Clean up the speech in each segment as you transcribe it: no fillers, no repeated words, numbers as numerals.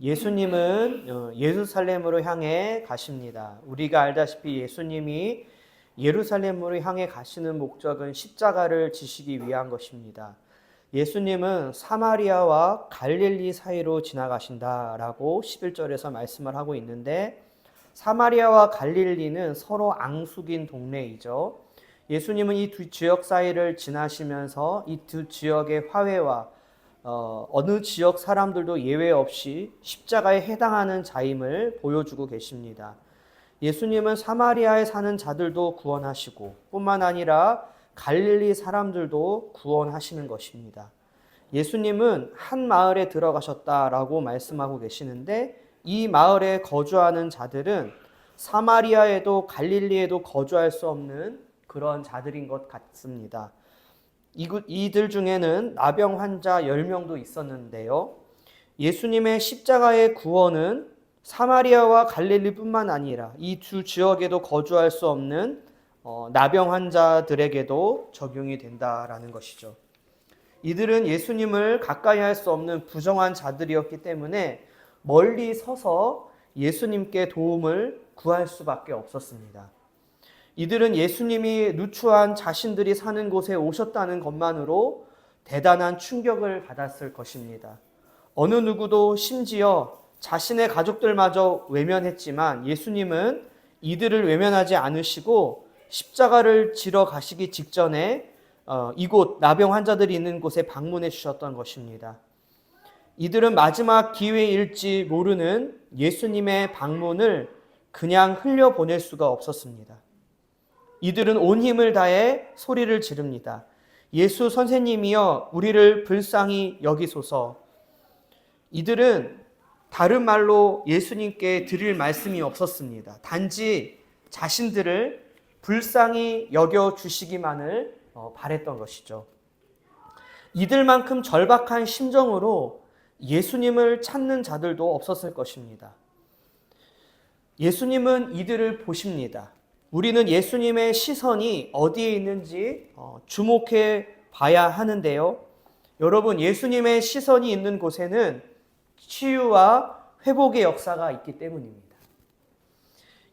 예수님은 예루살렘으로 향해 가십니다. 우리가 알다시피 예수님이 예루살렘으로 향해 가시는 목적은 십자가를 지시기 위한 것입니다. 예수님은 사마리아와 갈릴리 사이로 지나가신다라고 11절에서 말씀을 하고 있는데, 사마리아와 갈릴리는 서로 앙숙인 동네이죠. 예수님은 이 두 지역 사이를 지나시면서 이 두 지역의 화해와 어느 지역 사람들도 예외 없이 십자가에 해당하는 자임을 보여주고 계십니다. 예수님은 사마리아에 사는 자들도 구원하시고 뿐만 아니라 갈릴리 사람들도 구원하시는 것입니다. 예수님은 한 마을에 들어가셨다라고 말씀하고 계시는데, 이 마을에 거주하는 자들은 사마리아에도 갈릴리에도 거주할 수 없는 그런 자들인 것 같습니다. 이들 중에는 나병 환자 10명도 있었는데요. 예수님의 십자가의 구원은 사마리아와 갈릴리뿐만 아니라 이 두 지역에도 거주할 수 없는 나병 환자들에게도 적용이 된다라는 것이죠. 이들은 예수님을 가까이 할 수 없는 부정한 자들이었기 때문에 멀리 서서 예수님께 도움을 구할 수밖에 없었습니다. 이들은 예수님이 누추한 자신들이 사는 곳에 오셨다는 것만으로 대단한 충격을 받았을 것입니다. 어느 누구도 심지어 자신의 가족들마저 외면했지만 예수님은 이들을 외면하지 않으시고 십자가를 지러 가시기 직전에 이곳 나병 환자들이 있는 곳에 방문해 주셨던 것입니다. 이들은 마지막 기회일지 모르는 예수님의 방문을 그냥 흘려보낼 수가 없었습니다. 이들은 온 힘을 다해 소리를 지릅니다. 예수 선생님이여, 우리를 불쌍히 여기소서. 이들은 다른 말로 예수님께 드릴 말씀이 없었습니다. 단지 자신들을 불쌍히 여겨주시기만을 바랬던 것이죠. 이들만큼 절박한 심정으로 예수님을 찾는 자들도 없었을 것입니다. 예수님은 이들을 보십니다. 우리는 예수님의 시선이 어디에 있는지 주목해 봐야 하는데요. 여러분, 예수님의 시선이 있는 곳에는 치유와 회복의 역사가 있기 때문입니다.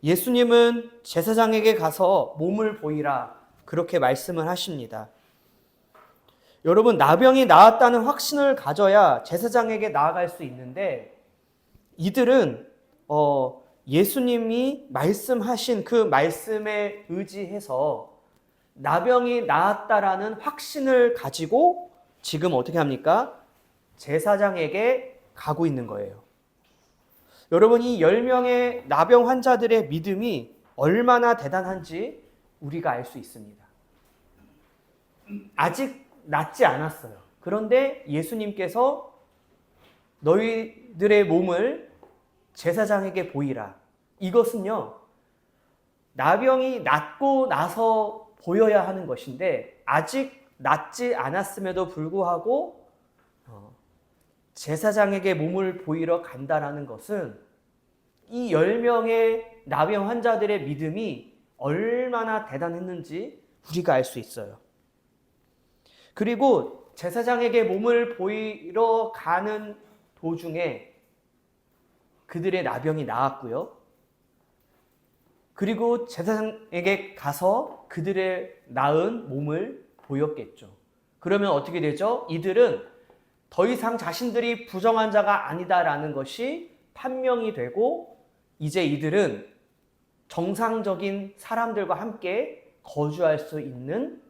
예수님은 제사장에게 가서 몸을 보이라 그렇게 말씀을 하십니다. 여러분, 나병이 나았다는 확신을 가져야 제사장에게 나아갈 수 있는데, 이들은 예수님이 말씀하신 그 말씀에 의지해서 나병이 나았다라는 확신을 가지고 지금 어떻게 합니까? 제사장에게 가고 있는 거예요. 여러분, 이 10명의 나병 환자들의 믿음이 얼마나 대단한지 우리가 알 수 있습니다. 아직 낫지 않았어요. 그런데 예수님께서 너희들의 몸을 제사장에게 보이라. 이것은요, 나병이 낫고 나서 보여야 하는 것인데 아직 낫지 않았음에도 불구하고 제사장에게 몸을 보이러 간다라는 것은 이 10명의 나병 환자들의 믿음이 얼마나 대단했는지 우리가 알 수 있어요. 그리고 제사장에게 몸을 보이러 가는 도중에 그들의 나병이 나았고요. 그리고 제사장에게 가서 그들의 나은 몸을 보였겠죠. 그러면 어떻게 되죠? 이들은 더 이상 자신들이 부정한 자가 아니다라는 것이 판명이 되고, 이제 이들은 정상적인 사람들과 함께 거주할 수 있는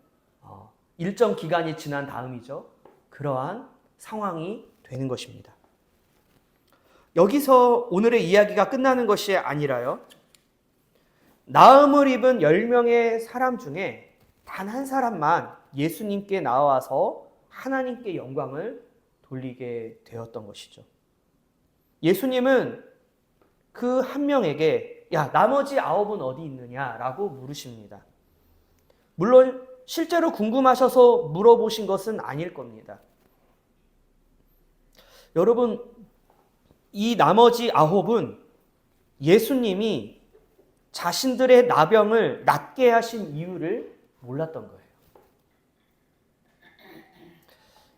일정 기간이 지난 다음이죠. 그러한 상황이 되는 것입니다. 여기서 오늘의 이야기가 끝나는 것이 아니라요, 나음을 입은 10명의 사람 중에 단 한 사람만 예수님께 나와서 하나님께 영광을 돌리게 되었던 것이죠. 예수님은 그 한 명에게 야, 나머지 9은 어디 있느냐라고 물으십니다. 물론 실제로 궁금하셔서 물어보신 것은 아닐 겁니다. 여러분, 이 나머지 9은 예수님이 자신들의 나병을 낫게 하신 이유를 몰랐던 거예요.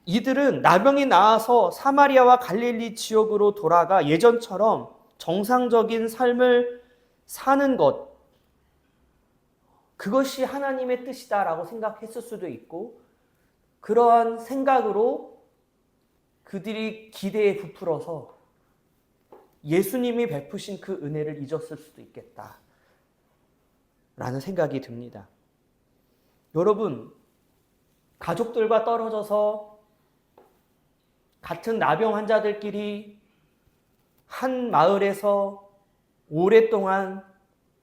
이들은 나병이 나아서 사마리아와 갈릴리 지역으로 돌아가 예전처럼 정상적인 삶을 사는 것, 그것이 하나님의 뜻이다라고 생각했을 수도 있고, 그러한 생각으로 그들이 기대에 부풀어서 예수님이 베푸신 그 은혜를 잊었을 수도 있겠다 라는 생각이 듭니다. 여러분, 가족들과 떨어져서 같은 나병 환자들끼리 한 마을에서 오랫동안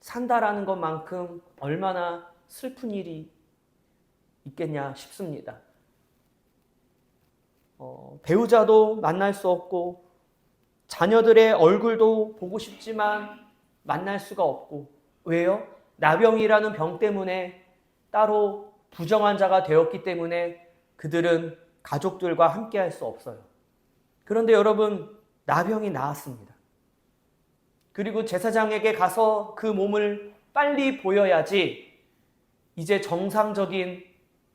산다라는 것만큼 얼마나 슬픈 일이 있겠냐 싶습니다. 배우자도 만날 수 없고 자녀들의 얼굴도 보고 싶지만 만날 수가 없고, 왜요? 나병이라는 병 때문에 따로 부정환자가 되었기 때문에 그들은 가족들과 함께 할 수 없어요. 그런데 여러분, 나병이 나았습니다. 그리고 제사장에게 가서 그 몸을 빨리 보여야지 이제 정상적인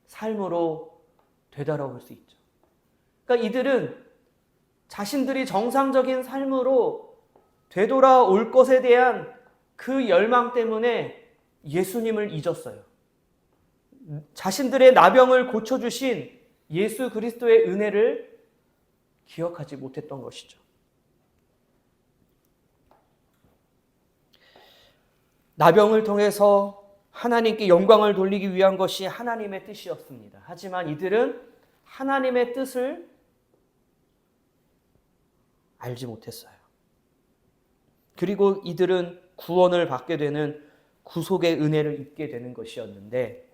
삶으로 되돌아올 수 있죠. 그러니까 이들은 자신들이 정상적인 삶으로 되돌아올 것에 대한 그 열망 때문에 예수님을 잊었어요. 자신들의 나병을 고쳐주신 예수 그리스도의 은혜를 기억하지 못했던 것이죠. 나병을 통해서 하나님께 영광을 돌리기 위한 것이 하나님의 뜻이었습니다. 하지만 이들은 하나님의 뜻을 알지 못했어요. 그리고 이들은 구원을 받게 되는 구속의 은혜를 입게 되는 것이었는데,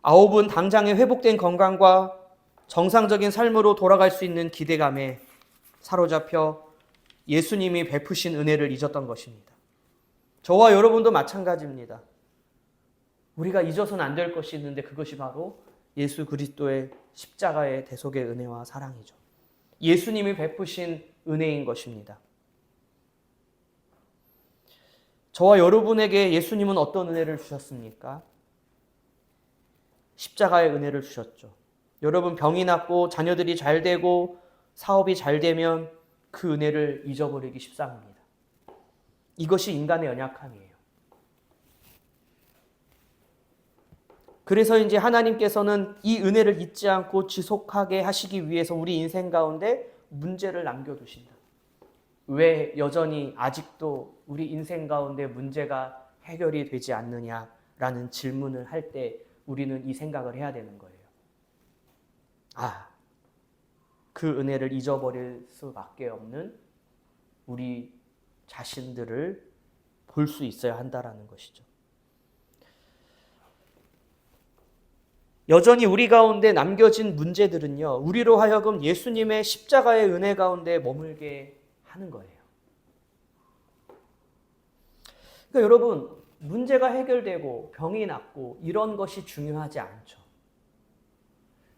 아홉은 당장의 회복된 건강과 정상적인 삶으로 돌아갈 수 있는 기대감에 사로잡혀 예수님이 베푸신 은혜를 잊었던 것입니다. 저와 여러분도 마찬가지입니다. 우리가 잊어서는 안 될 것이 있는데 그것이 바로 예수 그리스도의 십자가의 대속의 은혜와 사랑이죠. 예수님이 베푸신 은혜인 것입니다. 저와 여러분에게 예수님은 어떤 은혜를 주셨습니까? 십자가의 은혜를 주셨죠. 여러분, 병이 낫고 자녀들이 잘 되고 사업이 잘 되면 그 은혜를 잊어버리기 십상입니다. 이것이 인간의 연약함이에요. 그래서 이제 하나님께서는 이 은혜를 잊지 않고 지속하게 하시기 위해서 우리 인생 가운데 문제를 남겨두신다. 왜 여전히 아직도 우리 인생 가운데 문제가 해결이 되지 않느냐라는 질문을 할 때 우리는 이 생각을 해야 되는 거예요. 그 은혜를 잊어버릴 수밖에 없는 우리 자신들을 볼 수 있어야 한다라는 것이죠. 여전히 우리 가운데 남겨진 문제들은요, 우리로 하여금 예수님의 십자가의 은혜 가운데 머물게 하는 거예요. 그러니까 여러분, 문제가 해결되고 병이 낫고 이런 것이 중요하지 않죠.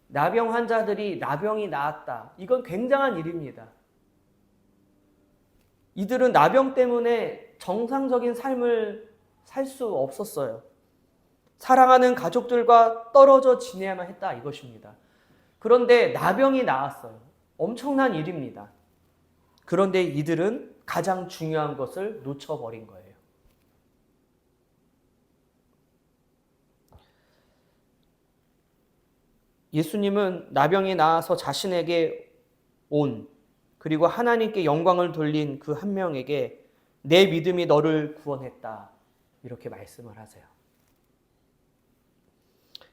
나병 환자들이 나병이 나았다. 이건 굉장한 일입니다. 이들은 나병 때문에 정상적인 삶을 살 수 없었어요. 사랑하는 가족들과 떨어져 지내야만 했다, 이것입니다. 그런데 나병이 나았어요. 엄청난 일입니다. 그런데 이들은 가장 중요한 것을 놓쳐버린 거예요. 예수님은 나병이 나아서 자신에게 온, 그리고 하나님께 영광을 돌린 그 한 명에게 내 믿음이 너를 구원했다, 이렇게 말씀을 하세요.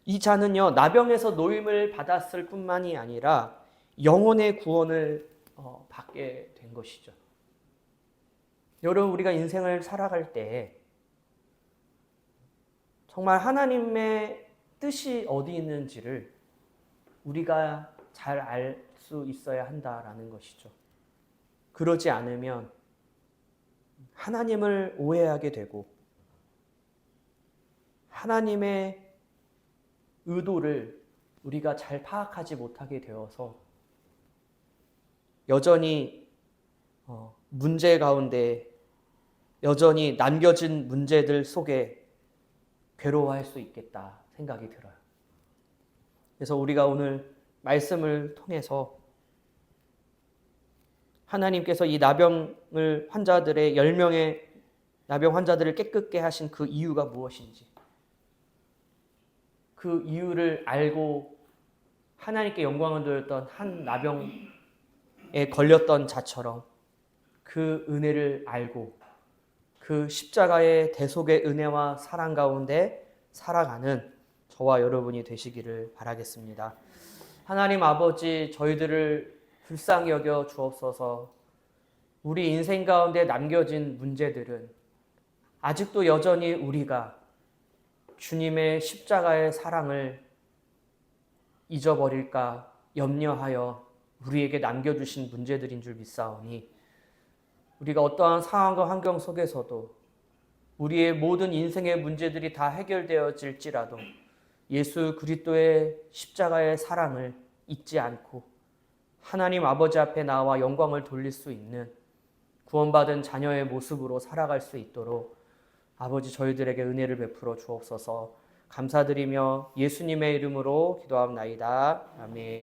이 자는요, 나병에서 노임을 받았을 뿐만이 아니라 영혼의 구원을 받게 된 것이죠. 여러분, 우리가 인생을 살아갈 때 정말 하나님의 뜻이 어디 있는지를 우리가 잘 알 수 있어야 한다라는 것이죠. 그러지 않으면 하나님을 오해하게 되고 하나님의 의도를 우리가 잘 파악하지 못하게 되어서 여전히 문제 가운데, 여전히 남겨진 문제들 속에 괴로워할 수 있겠다 생각이 들어요. 그래서 우리가 오늘 말씀을 통해서 하나님께서 이 나병을 환자들의 10명의 나병 환자들을 깨끗게 하신 그 이유가 무엇인지, 그 이유를 알고 하나님께 영광을 돌렸던 한 나병에 걸렸던 자처럼 그 은혜를 알고 그 십자가의 대속의 은혜와 사랑 가운데 살아가는 저와 여러분이 되시기를 바라겠습니다. 하나님 아버지, 저희들을 불쌍히 여겨 주옵소서. 우리 인생 가운데 남겨진 문제들은 아직도 여전히 우리가 주님의 십자가의 사랑을 잊어버릴까 염려하여 우리에게 남겨주신 문제들인 줄 믿사오니, 우리가 어떠한 상황과 환경 속에서도 우리의 모든 인생의 문제들이 다 해결되어질지라도 예수 그리스도의 십자가의 사랑을 잊지 않고 하나님 아버지 앞에 나와 영광을 돌릴 수 있는 구원받은 자녀의 모습으로 살아갈 수 있도록 아버지 저희들에게 은혜를 베풀어 주옵소서. 감사드리며 예수님의 이름으로 기도합나이다. 아멘.